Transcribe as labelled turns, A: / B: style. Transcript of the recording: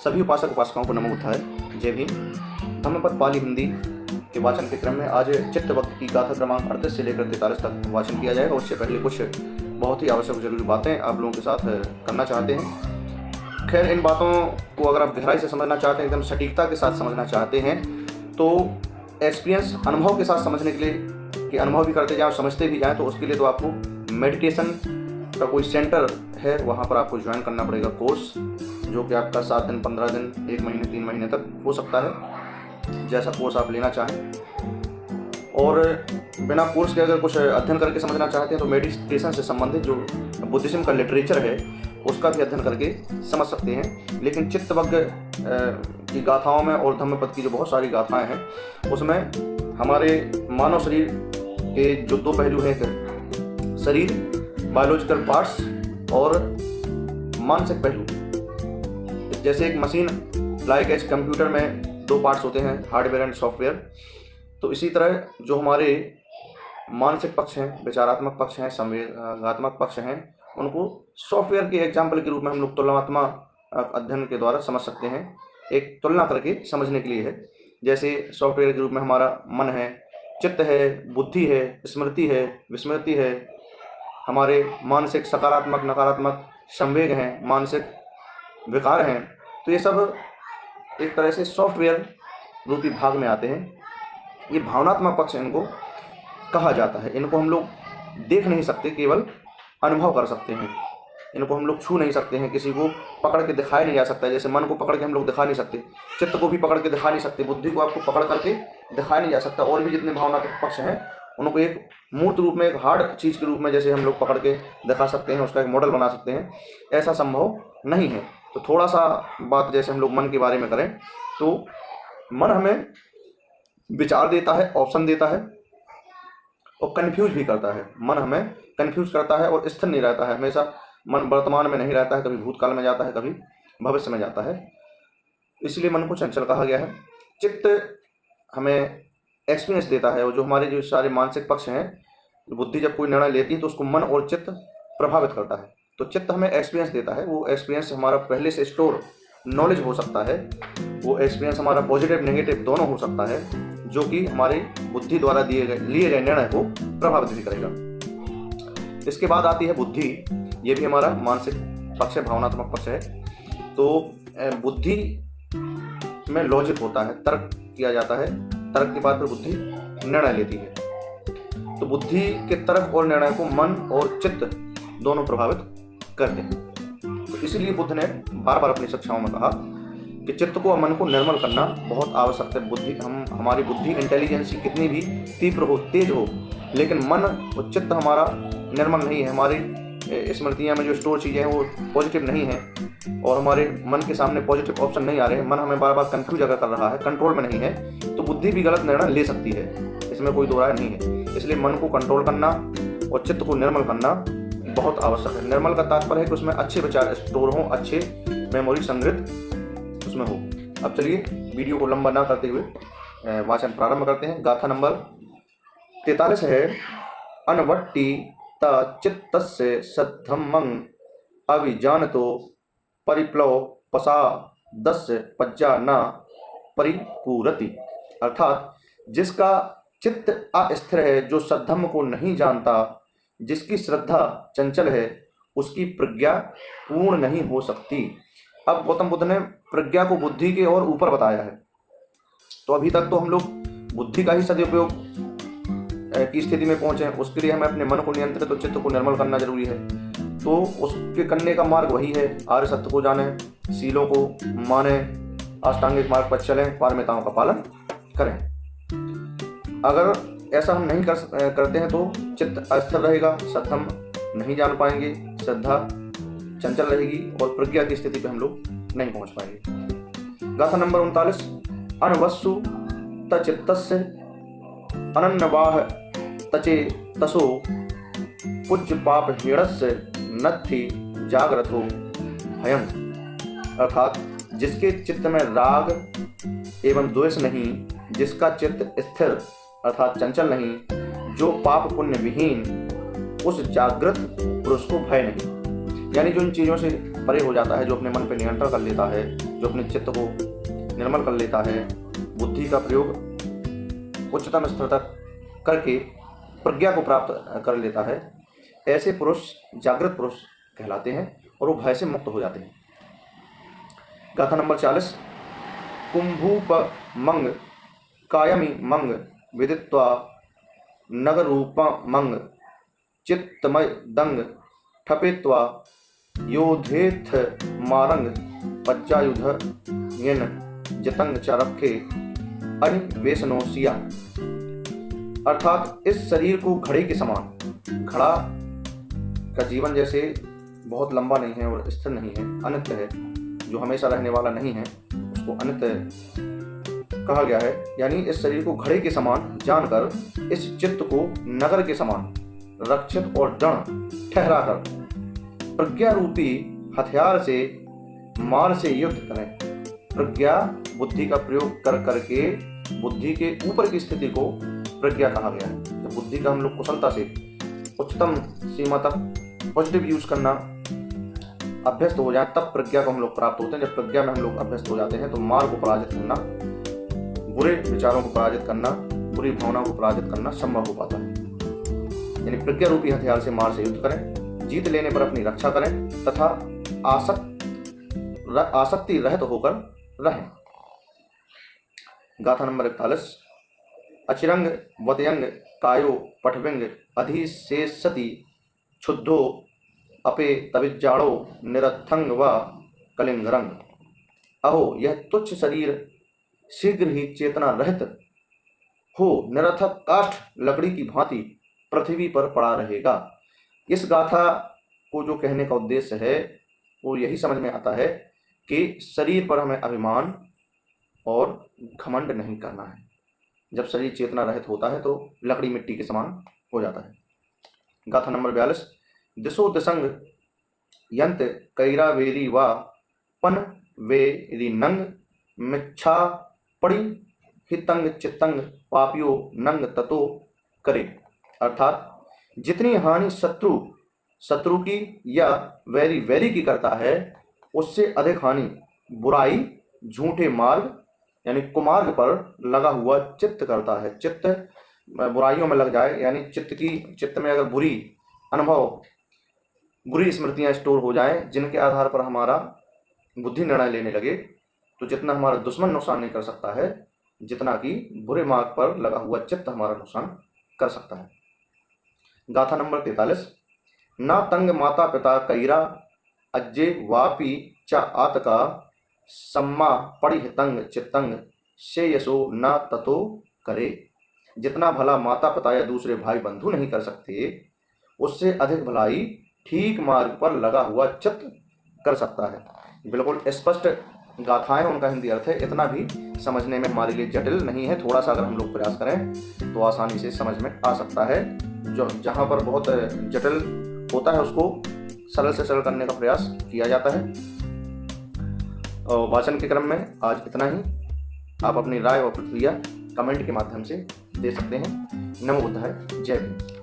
A: सभी उपासक उपासिकाओं को नमो बुद्धाय, जय भीम। धम्मपद पाली हिंदी के वाचन के क्रम में आज चित्तवक्त की गाथा क्रमांक 38 से लेकर 43 तक वाचन किया जाएगा। उससे पहले कुछ बहुत ही आवश्यक जरूरी बातें आप लोगों के साथ करना चाहते हैं। खैर, इन बातों को अगर आप गहराई से समझना चाहते हैं, एकदम सटीकता के साथ समझना चाहते हैं, तो एक्सपीरियंस अनुभव के साथ समझने के लिए कि अनुभव भी करते जाएं और समझते भी जाएं, तो उसके लिए तो आपको मेडिटेशन का कोई सेंटर है, वहाँ पर आपको ज्वाइन करना पड़ेगा कोर्स, जो कि आपका 7 दिन, 15 दिन, 1 महीने, 3 महीने तक हो सकता है, जैसा कोर्स आप लेना चाहें। और बिना कोर्स के अगर कुछ अध्ययन करके समझना चाहते हैं तो मेडिटेशन से संबंधित जो बुद्धिज्म का लिटरेचर है उसका भी अध्ययन करके समझ सकते हैं। लेकिन चित्तवज्ञ की गाथाओं में और धम्मपद की जो बहुत सारी गाथाएं हैं उसमें हमारे मानव शरीर के जो 2 पहलू हैं, शरीर, बायोलॉजिकल पार्ट्स और मानसिक पहलू। जैसे एक मशीन लाइक एज कंप्यूटर में 2 पार्ट्स होते हैं, हार्डवेयर एंड सॉफ्टवेयर, तो इसी तरह जो हमारे मानसिक पक्ष हैं, विचारात्मक पक्ष हैं, संवेगात्मक पक्ष हैं, उनको सॉफ्टवेयर के एग्जाम्पल के रूप में हम लोग तुलनात्मक अध्ययन के द्वारा समझ सकते हैं। एक तुलना करके समझने के लिए है। जैसे सॉफ्टवेयर के रूप में हमारा मन है, चित्त है, बुद्धि है, स्मृति है, विस्मृति है, हमारे मानसिक सकारात्मक नकारात्मक संवेग हैं, मानसिक विकार हैं, तो ये सब एक तरह से सॉफ्टवेयर रूपी भाग में आते हैं। ये भावनात्मक पक्ष इनको कहा जाता है। इनको हम लोग देख नहीं सकते, केवल अनुभव कर सकते हैं। इनको हम लोग छू नहीं सकते हैं, किसी को पकड़ के दिखाया नहीं जा सकता है। जैसे मन को पकड़ के हम लोग दिखा नहीं सकते, चित्त को भी पकड़ के दिखा नहीं सकते, बुद्धि को आपको पकड़ करके दिखाया नहीं जा सकता। और भी जितने भावनात्मक पक्ष हैं उनको एक मूर्त रूप में, एक हार्ड चीज़ के रूप में जैसे हम लोग पकड़ के दिखा सकते हैं, उसका एक मॉडल बना सकते हैं, ऐसा संभव नहीं है। तो थोड़ा सा बात जैसे हम लोग मन के बारे में करें तो मन हमें विचार देता है, ऑप्शन देता है और कन्फ्यूज भी करता है। मन हमें कन्फ्यूज करता है और स्थिर नहीं रहता है। हमेशा मन वर्तमान में नहीं रहता है, कभी भूतकाल में जाता है, कभी भविष्य में जाता है। इसलिए मन को चंचल कहा गया है। चित्त हमें एक्सपीरियंस देता है, और जो हमारे जो सारे मानसिक पक्ष हैं, बुद्धि जब कोई निर्णय लेती है तो उसको मन और चित्त प्रभावित करता है। तो चित्त हमें एक्सपीरियंस देता है। वो एक्सपीरियंस हमारा पहले से स्टोर नॉलेज हो सकता है। वो एक्सपीरियंस हमारा पॉजिटिव नेगेटिव दोनों हो सकता है, जो कि हमारी बुद्धि द्वारा लिए गए निर्णय को प्रभावित भी करेगा। इसके बाद आती है बुद्धि। ये भी हमारा मानसिक पक्ष है, भावनात्मक पक्ष है। तो बुद्धि में लॉजिक होता है, तर्क किया जाता है। तर्क के बाद फिर बुद्धि निर्णय लेती है। तो बुद्धि के तर्क और निर्णय को मन और चित्त दोनों प्रभावित करते हैं। तो इसीलिए बुद्ध ने बार बार अपनी शिक्षाओं में कहा कि चित्त को और मन को निर्मल करना बहुत आवश्यक है। हमारी बुद्धि इंटेलिजेंसी कितनी भी तीव्र हो, तेज हो, लेकिन मन और चित्त हमारा निर्मल नहीं है। हमारी स्मृतियाँ में जो स्टोर चीज़ें हैं वो पॉजिटिव नहीं है, और हमारे मन के सामने पॉजिटिव ऑप्शन नहीं आ रहे हैं। मन हमें बार बार कंफ्यूज अगर कर रहा है, कंट्रोल में नहीं है, तो बुद्धि भी गलत निर्णय ले सकती है, इसमें कोई दो राय नहीं है। इसलिए मन को कंट्रोल करना और चित्त को निर्मल करना बहुत आवश्यक है। निर्मल का तात्पर्य है कि उसमें अच्छे विचार स्टोर हों, अच्छे मेमोरी संग्रहित उसमें हो। अब चलिए वीडियो को लंबा ना करते हुए वाचन प्रारंभ करते हैं। गाथा नंबर 43 है। अनवट्टी त चित्तस्य सद्धम्मं अविजानतो परिप्लव पसादस्य पज्जा न परिपूरति। अर्थात जिसका चित्त अस्थिर है, जो सद्धम्म को नहीं जानता, जिसकी श्रद्धा चंचल है, उसकी प्रज्ञा पूर्ण नहीं हो सकती। अब गौतम बुद्ध ने प्रज्ञा को बुद्धि के और ऊपर बताया है। तो अभी तक तो हम लोग बुद्धि का ही सदुपयोग की स्थिति में पहुंचे हैं। उसके लिए हमें अपने मन को नियंत्रित और चित्त को निर्मल करना जरूरी है। तो उसके करने का मार्ग वही है, आर्य सत्य को जाने, सीलों को माने, अष्टांगिक मार्ग पर चलें, पारमिताओं का पालन करें। अगर ऐसा हम नहीं करते हैं तो चित्त अस्थिर रहेगा, सद्धम नहीं जान पाएंगे, श्रद्धा चंचल रहेगी और प्रज्ञा की स्थिति पे हम लोग नहीं पहुंच पाएंगे। गाथा नंबर 39। अनवस्सु तचित्तस्य अनन्यवाह तचे तसो पूज्य पाप हीणस्य नत्थि जाग्रतो भयं। अर्थात जिसके चित्त में राग एवं द्वेष नहीं, जिसका चित्त स्थिर अर्थात चंचल नहीं, जो पाप पुण्य विहीन, उस जागृत पुरुष को भय नहीं। यानी जो इन चीज़ों से परे हो जाता है, जो अपने मन पर नियंत्रण कर लेता है, जो अपने चित्त को निर्मल कर लेता है, बुद्धि का प्रयोग उच्चतम स्तर तक करके प्रज्ञा को प्राप्त कर लेता है, ऐसे पुरुष जागृत पुरुष कहलाते हैं और वो भय से मुक्त हो जाते हैं। गाथा नंबर 40। कुंभूपमंग कायमी मंग विदित्वा नगरूपमंग चित्तमय दंग ठपित्वा योधेथ मारंग पज्जायुध येन जतंग चारखे अनिवेशनोसिया। अर्थात इस शरीर को घड़े के समान, घड़ा का जीवन जैसे बहुत लंबा नहीं है और स्थिर नहीं है, अनित्य है, जो हमेशा रहने वाला नहीं है, उसको अनित्य कहा गया है। यानी इस शरीर को घड़े के समान जानकर इस चित्त को नगर के समान रक्षित और दृढ़ ठहराकर प्रज्ञा रूपी हथियार से मार से युद्ध करें। प्रज्ञा बुद्धि का प्रयोग कर करके बुद्धि के ऊपर की स्थिति को प्रज्ञा कहा गया है। जब बुद्धि का हम लोग कुशलता से उच्चतम सीमा तक पॉजिटिव यूज करना अभ्यस्त हो जाए, तब प्रज्ञा को हम लोग प्राप्त होते हैं। जब प्रज्ञा में हम लोग अभ्यस्त हो जाते हैं तो मार को पराजित करना, बुरे विचारों को पराजित करना, बुरी भावनाओं को पराजित करना संभव हो पाता है। यानी प्रज्ञा रूपी हथियार से मार से युद्ध करें, जीत लेने पर अपनी रक्षा करें तथा आसक्ति रहित होकर रहें। गाथा नंबर 41। अचिरंग वदयंग कायो पठविंग अधिशेषति क्षुद्धो अपे तविज्जाड़ो निरथंग व कलिंगरंग। अहो, यह तुच्छ शरीर शीघ्र ही चेतना रहित हो निरर्थक काष्ठ लकड़ी की भांति पृथ्वी पर पड़ा रहेगा। इस गाथा को जो कहने का उद्देश्य है वो यही समझ में आता है कि शरीर पर हमें अभिमान और घमंड नहीं करना है। जब शरीर चेतना रहित होता है तो लकड़ी मिट्टी के समान हो जाता है। गाथा नंबर 42। दिशो दिसंग यंत कैरावेरी वा पन वेरी नंग मिच्छा पड़ी हितंग चित्तंग पापियो नंग ततो करे। अर्थात जितनी हानि शत्रु की या वैरी की करता है, उससे अधिक हानि बुराई झूठे मार्ग यानी कुमार्ग पर लगा हुआ चित्त करता है। चित्त बुराइयों में लग जाए, यानी चित्त में अगर बुरी अनुभव, बुरी स्मृतियां स्टोर हो जाएं, जिनके आधार पर हमारा बुद्धि निर्णय लेने लगे, तो जितना हमारा दुश्मन नुकसान नहीं कर सकता है, जितना कि बुरे मार्ग पर लगा हुआ चित्त हमारा नुकसान कर सकता है। गाथा नंबर 43। ना तंग माता पिता कैरा अज्जे वापी चा आतका सम्मा पड़ी हितंग चित्तंग श्रेयसो न ततो करे। जितना भला माता पिता या दूसरे भाई बंधु नहीं कर सकते, उससे अधिक भलाई ठीक मार्ग पर लगा हुआ चित्त कर सकता है। बिल्कुल स्पष्ट गाथाएं, उनका हिंदी अर्थ है। इतना भी समझने में हमारे लिए जटिल नहीं है। थोड़ा सा अगर हम लोग प्रयास करें तो आसानी से समझ में आ सकता है। जो जहाँ पर बहुत जटिल होता है उसको सरल से सरल करने का प्रयास किया जाता है। और वाचन के क्रम में आज इतना ही। आप अपनी राय और प्रतिक्रिया कमेंट के माध्यम से दे सकते हैं। नमो बुद्धाय। जय हिंद।